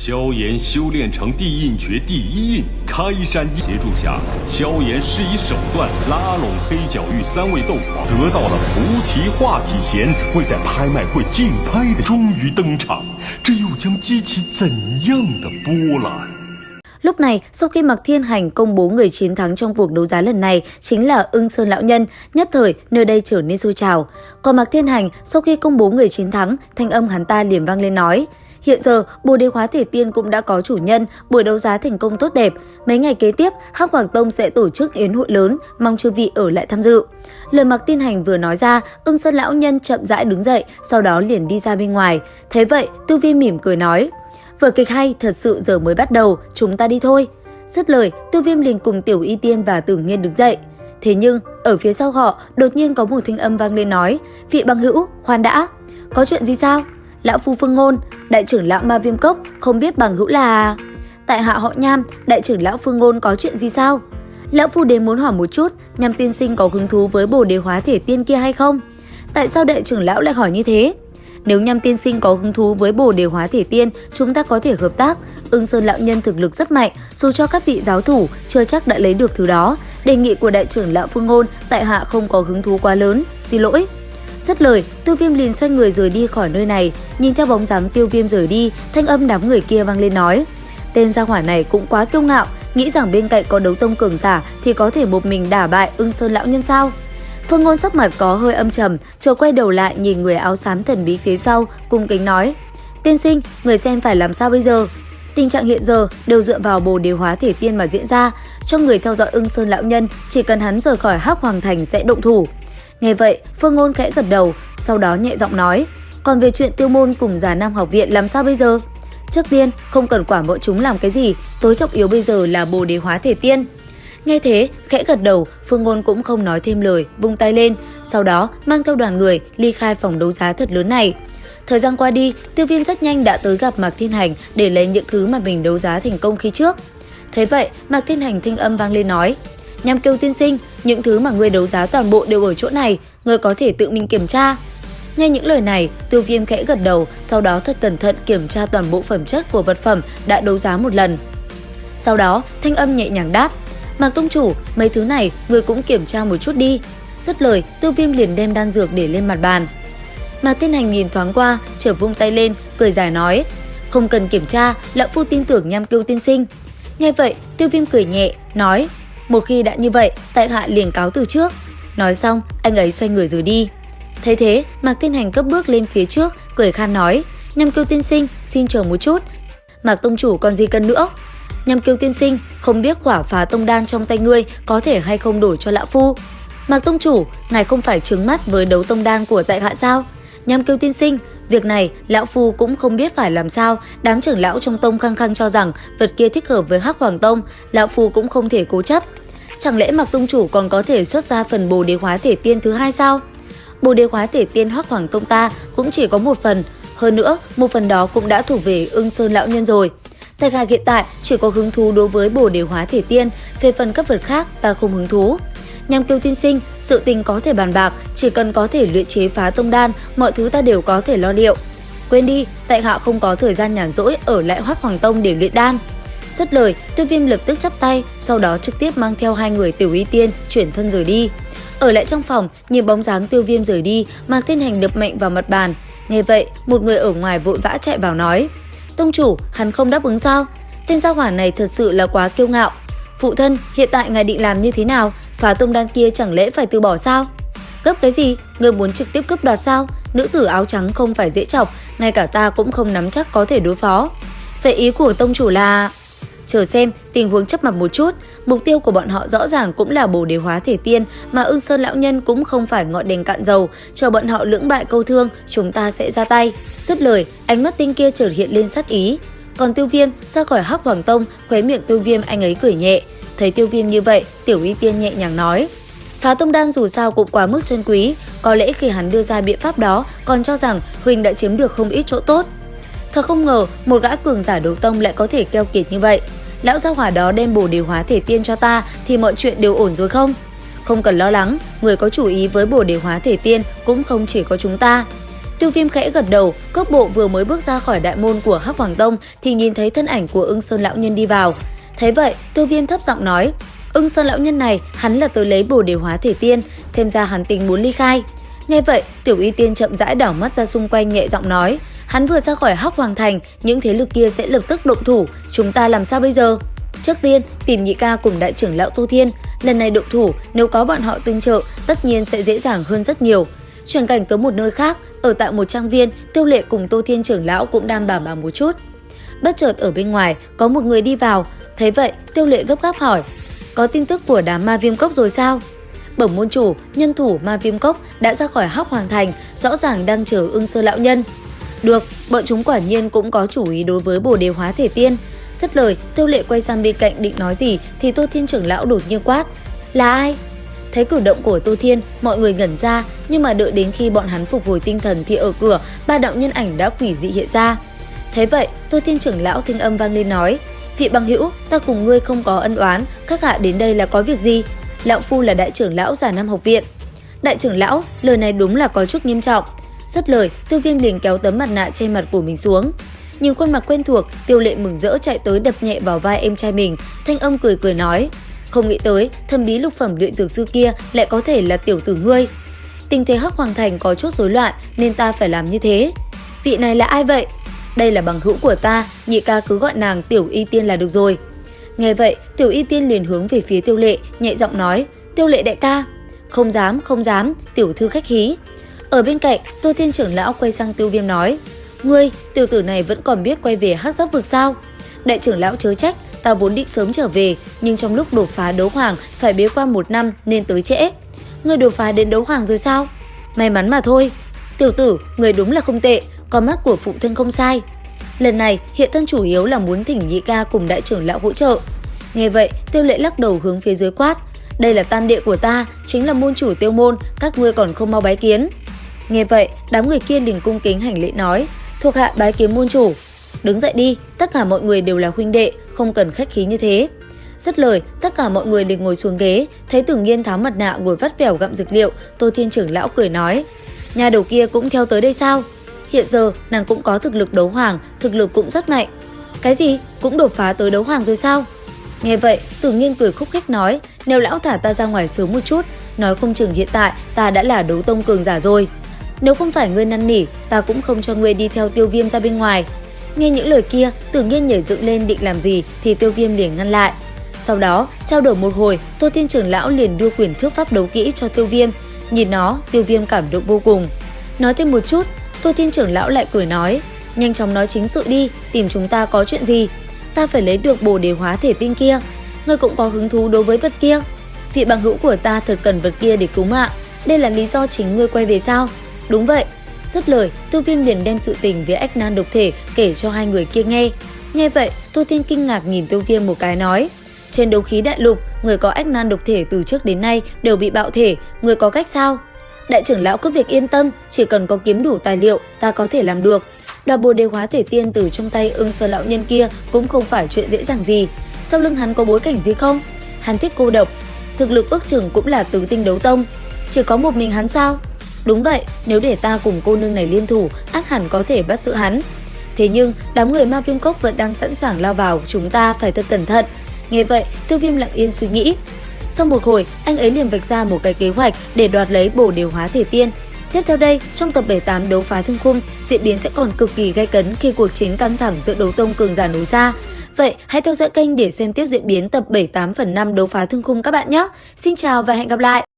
萧炎修炼成地印诀第一印开山协助下，萧炎施以手段拉拢黑角域3位斗皇，得到了菩提化体弦，会在拍卖会竞拍的终于登场，这又将激起怎样的波澜？Lúc này, sau khi Mạc Thiên Hành công bố người chiến thắng trong cuộc đấu giá lần này chính là Ưng Sơn Lão Nhân, nhất thời nơi đây trở nên sôi trào. Còn Mạc Thiên Hành sau khi công bố người chiến thắng, thanh âm hắn ta liền vang lên nói: hiện giờ, Bồ Đề Hóa Thể Tiên cũng đã có chủ nhân, buổi đấu giá thành công tốt đẹp. Mấy ngày kế tiếp, Hắc Hoàng Tông sẽ tổ chức yến hội lớn, mong chư vị ở lại tham dự. Lời Mạc Thiên Hành vừa nói ra, Ưng Sơn Lão Nhân chậm rãi đứng dậy, sau đó liền đi ra bên ngoài. Thế vậy, Tiêu Viêm mỉm cười nói: vở kịch hay thật sự giờ mới bắt đầu, chúng ta đi thôi. Dứt lời, Tiêu Viêm liền cùng Tiểu Y Tiên và Tử Nghiên đứng dậy. Thế nhưng, ở phía sau họ, đột nhiên có một thanh âm vang lên nói: vị bằng hữu, khoan đã. Có chuyện gì sao? Lão phu Phương Ngôn, đại trưởng lão Ma Viêm Cốc, không biết bằng hữu là... Tại hạ họ Nham, đại trưởng lão Phương Ngôn có chuyện gì sao? Lão phu đến muốn hỏi một chút, Nham tiên sinh có hứng thú với Bồ Đề Hóa Thể Tiên kia hay không? Tại sao đại trưởng lão lại hỏi như thế? Nếu Nham tiên sinh có hứng thú với Bồ Đề Hóa Thể Tiên, chúng ta có thể hợp tác. Ưng Sơn Lão Nhân thực lực rất mạnh, dù cho các vị giáo thủ chưa chắc đã lấy được thứ đó. Đề nghị của đại trưởng lão Phương Ngôn, tại hạ không có hứng thú quá lớn, xin lỗi. Dứt lời, Tiêu Viêm liền xoay người rời đi khỏi nơi này. Nhìn theo bóng dáng Tiêu Viêm rời đi, thanh âm đám người kia vang lên nói: tên gia hỏa này cũng quá kiêu ngạo, nghĩ rằng bên cạnh có đấu tông cường giả thì có thể một mình đả bại Ưng Sơn Lão Nhân sao? Phương Ngôn sắc mặt có hơi âm trầm, chợt quay đầu lại nhìn người áo xám thần bí phía sau, cung kính nói: tiên sinh, người xem phải làm sao bây giờ? Tình trạng hiện giờ đều dựa vào Bồ Đề Hóa Thể Tiên mà diễn ra, cho người theo dõi Ưng Sơn Lão Nhân, chỉ cần hắn rời khỏi Hắc Hoàng Thành sẽ động thủ. Nghe vậy, Phương Ngôn khẽ gật đầu, sau đó nhẹ giọng nói: còn về chuyện Tiêu Môn cùng Già Nam học viện làm sao bây giờ? Trước tiên, không cần quản bọn chúng làm cái gì, tối trọng yếu bây giờ là Bồ Đề Hóa Thể Tiên. Nghe thế, khẽ gật đầu, Phương Ngôn cũng không nói thêm lời, vung tay lên, sau đó mang theo đoàn người ly khai phòng đấu giá thật lớn này. Thời gian qua đi, Tiêu Viêm rất nhanh đã tới gặp Mạc Thiên Hành để lấy những thứ mà mình đấu giá thành công khi trước. Thế vậy, Mạc Thiên Hành thanh âm vang lên nói: Nham Kiêu tiên sinh, những thứ mà ngươi đấu giá toàn bộ đều ở chỗ này, ngươi có thể tự mình kiểm tra. Nghe những lời này, Tiêu Viêm khẽ gật đầu, sau đó thật cẩn thận kiểm tra toàn bộ phẩm chất của vật phẩm đã đấu giá một lần. Sau đó, thanh âm nhẹ nhàng đáp: Mạc tông chủ, mấy thứ này ngươi cũng kiểm tra một chút đi. Dứt lời, Tiêu Viêm liền đem đan dược để lên mặt bàn. Mạc Thiên Hành nhìn thoáng qua, chợt vung tay lên, cười dài nói: không cần kiểm tra, lão phu tin tưởng Nham Kiêu tiên sinh. Nghe vậy, Tiêu Viêm cười nhẹ, nói: một khi đã như vậy, tại hạ liền cáo từ trước. Nói xong, anh ấy xoay người rời đi. Thấy thế, Mạc Thiên Hành cất bước lên phía trước, cười khan nói: Nham Kiêu tiên sinh, xin chờ một chút. Mạc tông chủ còn gì cần nữa? Nham Kiêu tiên sinh, không biết quả Phá Tông đan trong tay ngươi có thể hay không đổi cho lão phu? Mạc tông chủ, ngài không phải trứng mắt với đấu tông đan của tại hạ sao? Nham Kiêu tiên sinh, việc này lão phu cũng không biết phải làm sao. Đám trưởng lão trong tông khăng khăng cho rằng vật kia thích hợp với Hắc Hoàng Tông, lão phu cũng không thể cố chấp. Chẳng lẽ Mạc tông chủ còn có thể xuất ra phần Bồ Đề Hóa Thể Tiên thứ hai sao? Bồ Đề Hóa Thể Tiên Hắc Hoàng Tông ta cũng chỉ có một phần, hơn nữa một phần đó cũng đã thuộc về Ưng Sơn Lão Nhân rồi. Tại hạ hiện tại chỉ có hứng thú đối với Bồ Đề Hóa Thể Tiên, về phần các vật khác ta không hứng thú. Nham Kiêu tiên sinh, sự tình có thể bàn bạc, chỉ cần có thể luyện chế Phá Tông đan, mọi thứ ta đều có thể lo liệu. Quên đi, tại hạ không có thời gian nhàn rỗi ở lại Hắc Hoàng Tông để luyện đan. Dứt lời, Tiêu Viêm lập tức chắp tay, sau đó trực tiếp mang theo hai người Tiểu Y Tiên chuyển thân rời đi. Ở lại trong phòng, nhìn bóng dáng Tiêu Viêm rời đi, Mạc Thiên Hành đập mạnh vào mặt bàn. Nghe vậy, một người ở ngoài vội vã chạy vào nói: tông chủ, hắn không đáp ứng sao? Tên gia hỏa này thật sự là quá kiêu ngạo. Phụ thân, hiện tại ngài định làm như thế nào? Phá Tông đan kia chẳng lẽ phải từ bỏ sao? Gấp cái gì? Ngươi muốn trực tiếp cướp đoạt sao? Nữ tử áo trắng không phải dễ chọc, ngay cả ta cũng không nắm chắc có thể đối phó. Vậy ý của tông chủ là... Chờ xem, tình huống chấp mặt một chút. Mục tiêu của bọn họ rõ ràng cũng là Bồ Đề Hóa Thể Tiên, mà Ưng Sơn Lão Nhân cũng không phải ngọn đèn cạn dầu. Chờ bọn họ lưỡng bại câu thương, chúng ta sẽ ra tay. Dứt lời, ánh mắt tinh kia chợt hiện lên sát ý. Còn Tiêu Viêm ra khỏi Hắc Hoàng Tông, khóe miệng Tiêu Viêm anh ấy cười nhẹ. Thấy Tiêu Viêm như vậy, Tiểu Y Tiên nhẹ nhàng nói: Phá Tông đan dù sao cũng quá mức chân quý, có lẽ khi hắn đưa ra biện pháp đó còn cho rằng Huỳnh đã chiếm được không ít chỗ tốt. Thật không ngờ một gã cường giả đấu tông lại có thể keo kiệt như vậy. Lão gia hỏa đó đem Bồ Đề Hóa Thể Tiên cho ta thì mọi chuyện đều ổn rồi không? Không cần lo lắng, người có chủ ý với Bồ Đề Hóa Thể Tiên cũng không chỉ có chúng ta. Tiêu Viêm khẽ gật đầu, cước bộ vừa mới bước ra khỏi đại môn của Hắc Hoàng Tông thì nhìn thấy thân ảnh của Ưng Sơn lão nhân đi vào. Thấy vậy, Tiêu Viêm thấp giọng nói: Ưng Sơn lão nhân này, hắn là tới lấy Bồ Đề Hóa Thể Tiên, xem ra hắn tính muốn ly khai. Nghe vậy, Tiểu Y Tiên chậm rãi đảo mắt ra xung quanh nhẹ giọng nói: hắn vừa ra khỏi Hắc Hoàng Thành, những thế lực kia sẽ lập tức động thủ, chúng ta làm sao bây giờ? Trước tiên, tìm nhị ca cùng đại trưởng lão Tô Thiên, lần này động thủ, nếu có bọn họ tương trợ, tất nhiên sẽ dễ dàng hơn rất nhiều. Chuyển cảnh tới một nơi khác, ở tại một trang viên, Tiêu Lệ cùng Tô Thiên trưởng lão cũng đang bảo một chút. Bất chợt ở bên ngoài có một người đi vào, thấy vậy, Tiêu Lệ gấp gáp hỏi: có tin tức của đám ma viêm cốc rồi sao? Bẩm môn chủ, nhân thủ ma viêm cốc đã ra khỏi Hắc Hoàng Thành, rõ ràng đang chờ Ưng Sơn lão nhân. Được, bọn chúng quả nhiên cũng có chủ ý đối với Bồ Đề Hóa Thể Tiên. Dứt lời, Tiêu Lệ quay sang bên cạnh định nói gì thì Tô Thiên trưởng lão đột nhiên quát: là ai? Thấy cử động của Tô Thiên, mọi người ngẩn ra, nhưng mà đợi đến khi bọn hắn phục hồi tinh thần thì ở cửa, ba đạo nhân ảnh đã quỷ dị hiện ra. Thế vậy, Tô Thiên trưởng lão thanh âm vang lên nói: vị bằng hữu, ta cùng ngươi không có ân oán, các hạ đến đây là có việc gì? Lão phu là đại trưởng lão Già Nam học viện. Đại trưởng lão, lời này đúng là có chút nghiêm trọng. Dứt lời, Tiêu Viêm liền kéo tấm mặt nạ che mặt của mình xuống. Nhìn khuôn mặt quen thuộc, Tiêu Lệ mừng rỡ chạy tới đập nhẹ vào vai em trai mình, thanh âm cười cười nói: không nghĩ tới thần bí lục phẩm luyện dược sư kia lại có thể là tiểu tử ngươi. Tình thế Hắc Hoàng Thành có chút rối loạn nên ta phải làm như thế. Vị này là ai vậy? Đây là bằng hữu của ta, nhị ca cứ gọi nàng Tiểu Y Tiên là được rồi. Nghe vậy, Tiểu Y Tiên liền hướng về phía Tiêu Lệ, nhẹ giọng nói: Tiêu Lệ đại ca. Không dám, tiểu thư khách khí. Ở bên cạnh, Tô Thiên trưởng lão quay sang Tiêu Viêm nói: ngươi, tiểu tử này vẫn còn biết quay về Hắc Giáp vực sao? Đại trưởng lão chớ trách, ta vốn định sớm trở về, nhưng trong lúc đột phá đấu hoàng phải bế quan 1 năm nên tới trễ. Ngươi đột phá đến đấu hoàng rồi sao? May mắn mà thôi. Tiểu tử, người đúng là không tệ, con mắt của phụ thân không sai. Lần này hiện thân chủ yếu là muốn thỉnh nhị ca cùng đại trưởng lão hỗ trợ. Nghe vậy, Tiêu Lệ lắc đầu hướng phía dưới quát: đây là tam đệ của ta, chính là môn chủ Tiêu môn, các ngươi còn không mau bái kiến. Nghe vậy, đám người kia liền cung kính hành lễ nói: thuộc hạ bái kiến môn chủ. Đứng dậy đi, tất cả mọi người đều là huynh đệ, không cần khách khí như thế. Dứt lời, tất cả mọi người liền ngồi xuống ghế, thấy Tử Nghiên tháo mặt nạ ngồi vắt vẻo gặm dược liệu. Tô Thiên trưởng lão cười nói: nhà đầu kia cũng theo tới đây sao? Hiện giờ nàng cũng có thực lực đấu hoàng, thực lực cũng rất mạnh. Cái gì? Cũng đột phá tới đấu hoàng rồi sao? Nghe vậy, Tử Nghiên cười khúc khích nói: nếu lão thả ta ra ngoài sớm một chút, nói không chừng hiện tại ta đã là đấu tông cường giả rồi. Nếu không phải ngươi năn nỉ, ta cũng không cho ngươi đi theo Tiêu Viêm ra bên ngoài. Nghe những lời kia, Tử Nghiên nhảy dựng lên định làm gì thì Tiêu Viêm liền ngăn lại. Sau đó, trao đổi một hồi, Tô Thiên trưởng lão liền đưa quyển thước pháp đấu kỹ cho Tiêu Viêm. Nhìn nó, Tiêu Viêm cảm động vô cùng. Nói thêm một chút, Tô Thiên trưởng lão lại cười nói: nhanh chóng nói chính sự đi, tìm chúng ta có chuyện gì? Ta phải lấy được Bồ Đề Hóa Thể Tiên kia. Ngươi cũng có hứng thú đối với vật kia? Vị bằng hữu của ta thật cần vật kia để cứu mạng. Đây là lý do chính ngươi quay về sao? Đúng vậy. Dứt lời, Tiêu Viêm liền đem sự tình với ách nan độc thể kể cho hai người kia nghe. Nghe vậy, Tô Thiên kinh ngạc nhìn Tiêu Viêm một cái nói: trên đấu khí đại lục, người có ách nan độc thể từ trước đến nay đều bị bạo thể, người có cách sao? Đại trưởng lão cứ việc yên tâm, chỉ cần có kiếm đủ tài liệu, ta có thể làm được. Đoạt Bồ Đề Hóa Thể Tiên từ trong tay Ưng Sơn lão nhân kia cũng không phải chuyện dễ dàng gì. Sau lưng hắn có bối cảnh gì không? Hắn thích cô độc, thực lực ước chừng cũng là tứ tinh đấu tông. Chỉ có một mình hắn sao? Đúng vậy, nếu để ta cùng cô nương này liên thủ, ắt hẳn có thể bắt giữ hắn. Thế nhưng, đám người Ma Viêm Cốc vẫn đang sẵn sàng lao vào, chúng ta phải thật cẩn thận. Nghe vậy, Tiêu Viêm lặng yên suy nghĩ. Sau một hồi, anh ấy liền vạch ra một cái kế hoạch để đoạt lấy Bồ Đề Hóa Thể Tiên. Tiếp theo đây, trong tập 78 đấu phá thương khung, diễn biến sẽ còn cực kỳ gay cấn khi cuộc chiến căng thẳng giữa đấu tông cường giả nối ra. Vậy hãy theo dõi kênh để xem tiếp diễn biến tập 78 phần 5 đấu phá thương khung các bạn nhé. Xin chào và hẹn gặp lại!